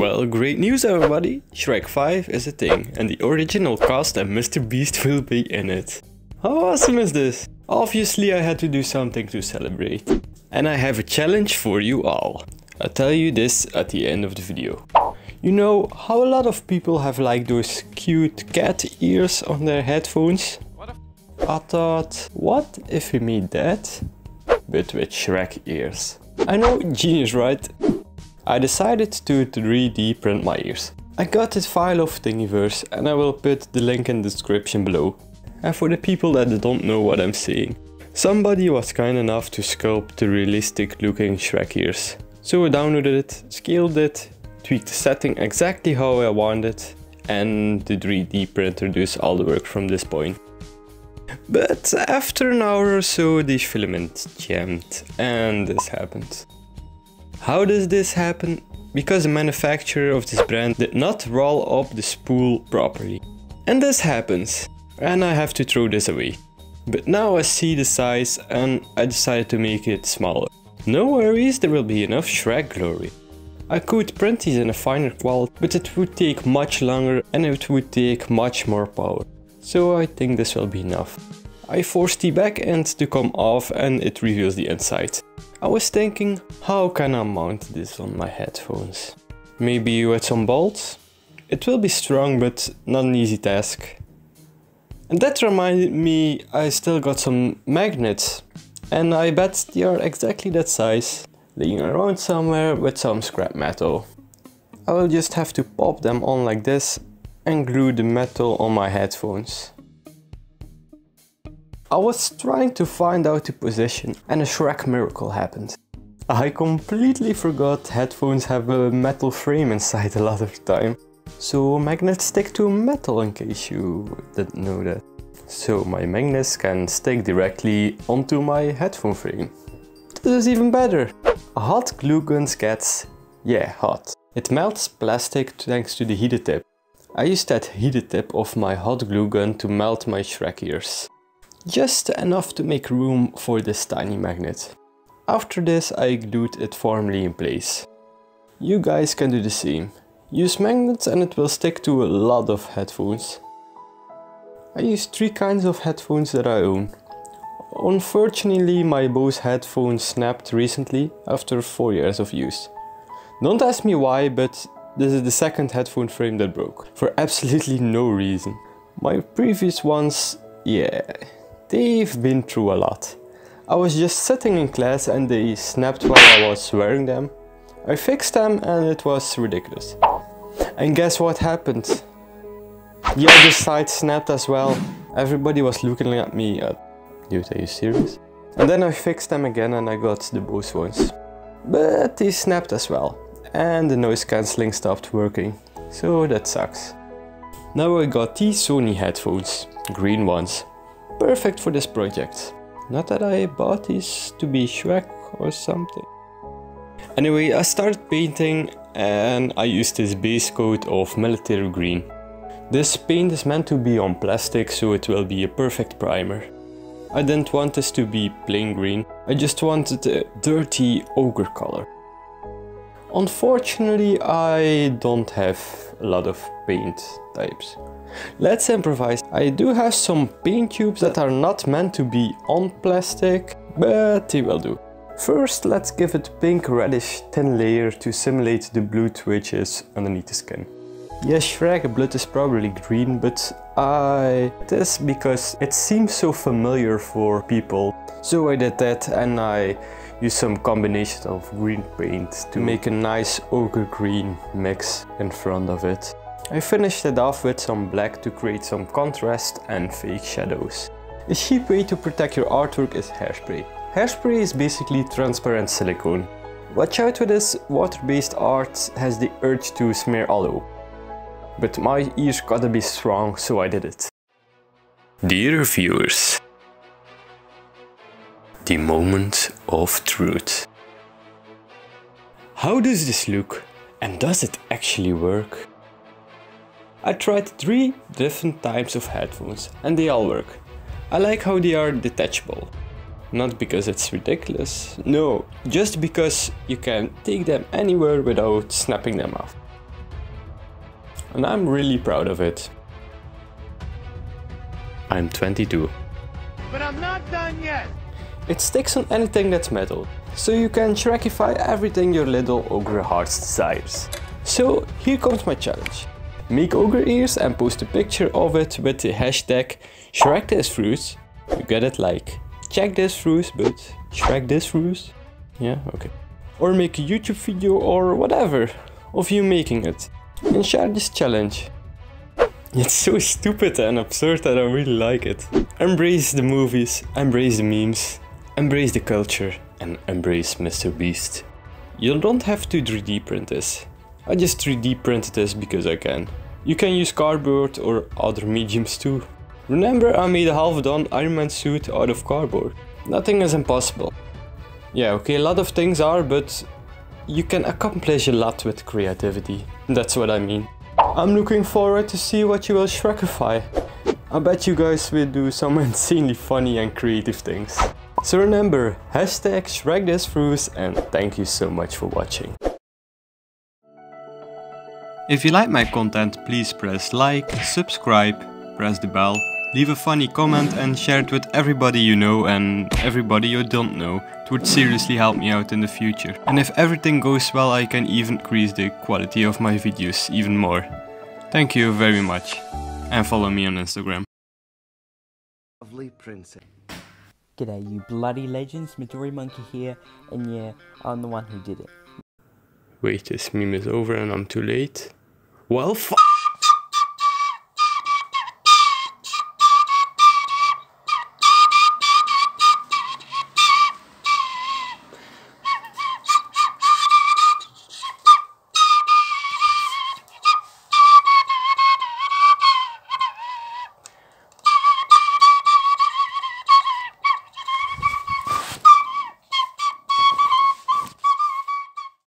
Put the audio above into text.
Well, great news everybody! Shrek 5 is a thing and the original cast and Mr. Beast will be in it. How awesome is this? Obviously I had to do something to celebrate. And I have a challenge for you all. I'll tell you this at the end of the video. You know how a lot of people have like those cute cat ears on their headphones? I thought, what if we made that, but with Shrek ears? I know, genius, right? I decided to 3D print my ears. I got this file of Thingiverse and I will put the link in the description below. And for the people that don't know what I'm saying, somebody was kind enough to sculpt the realistic looking Shrek ears. So I downloaded it, scaled it, tweaked the setting exactly how I wanted, and the 3D printer does all the work from this point. But after an hour or so the filament jammed and this happened. How does this happen? Because the manufacturer of this brand did not roll up the spool properly. And this happens. And I have to throw this away. But now I see the size and I decided to make it smaller. No worries, there will be enough Shrek glory. I could print these in a finer quality, but it would take much longer and it would take much more power. So I think this will be enough. I forced the back end to come off and it reveals the inside. I was thinking, how can I mount this on my headphones? Maybe with some bolts? It will be strong but not an easy task. And that reminded me, I still got some magnets. And I bet they are exactly that size, laying around somewhere with some scrap metal. I will just have to pop them on like this and glue the metal on my headphones. I was trying to find out the position and a Shrek miracle happened. I completely forgot headphones have a metal frame inside a lot of the time. So magnets stick to metal, in case you didn't know that. So my magnets can stick directly onto my headphone frame. This is even better. A hot glue gun gets, yeah, hot. It melts plastic thanks to the heated tip. I used that heated tip of my hot glue gun to melt my Shrek ears. Just enough to make room for this tiny magnet. After this I glued it firmly in place. You guys can do the same. Use magnets and it will stick to a lot of headphones. I use 3 kinds of headphones that I own. Unfortunately my Bose headphones snapped recently after 4 years of use. Don't ask me why, but this is the second headphone frame that broke. For absolutely no reason. My previous ones, yeah, they've been through a lot. I was just sitting in class and they snapped while I was wearing them. I fixed them and it was ridiculous. And guess what happened? The other side snapped as well. Everybody was looking at me, dude, are you serious? And then I fixed them again and I got the Bose ones. But they snapped as well. And the noise cancelling stopped working. So that sucks. Now I got these Sony headphones, green ones. Perfect for this project. Not that I bought these to be Shrek or something. Anyway, I started painting and I used this base coat of military green. This paint is meant to be on plastic, so it will be a perfect primer. I didn't want this to be plain green, I just wanted a dirty ochre color. Unfortunately, I don't have a lot of paint types. Let's improvise. I do have some paint tubes that are not meant to be on plastic, but they will do. First, let's give it a pink reddish thin layer to simulate the blue twitches underneath the skin. Yes, Shrek blood is probably green, but this because it seems so familiar for people. So I did that and I used some combination of green paint to make a nice ochre green mix in front of it. I finished it off with some black to create some contrast and fake shadows. A cheap way to protect your artwork is hairspray. Hairspray is basically transparent silicone. Watch out with this, water-based art has the urge to smear all over. But my ears gotta be strong, so I did it. Dear viewers, the moment of truth. How does this look? And does it actually work? I tried 3 different types of headphones and they all work. I like how they are detachable. Not because it's ridiculous, no, just because you can take them anywhere without snapping them off. and I'm really proud of it. I'm 22. But I'm not done yet! It sticks on anything that's metal, so you can Shrekify everything your little ogre hearts desires. So here comes my challenge. Make ogre ears and post a picture of it with the hashtag ShrekThisFrooz. You get it, like check this Frooz, but ShrekThisFrooz? Yeah, okay. Or make a YouTube video or whatever of you making it and share this challenge. It's so stupid and absurd that I really like it. Embrace the movies, embrace the memes, embrace the culture, and embrace Mr. Beast. You don't have to 3D print this. I just 3D printed this because I can. You can use cardboard or other mediums too. Remember, I made a half-done Iron Man suit out of cardboard. Nothing is impossible. Yeah, okay, a lot of things are, but you can accomplish a lot with creativity. That's what I mean. I'm looking forward to see what you will Shrekify. I bet you guys will do some insanely funny and creative things. So remember, hashtag ShrekThisFrooz, and thank you so much for watching. If you like my content, please press like, subscribe, press the bell, leave a funny comment and share it with everybody you know and everybody you don't know. It would seriously help me out in the future. And if everything goes well, I can even increase the quality of my videos even more. Thank you very much. And follow me on Instagram. Lovely princess. G'day you bloody legends, MidoriMonki here, and yeah, I'm the one who did it. Wait, this meme is over and I'm too late? Well,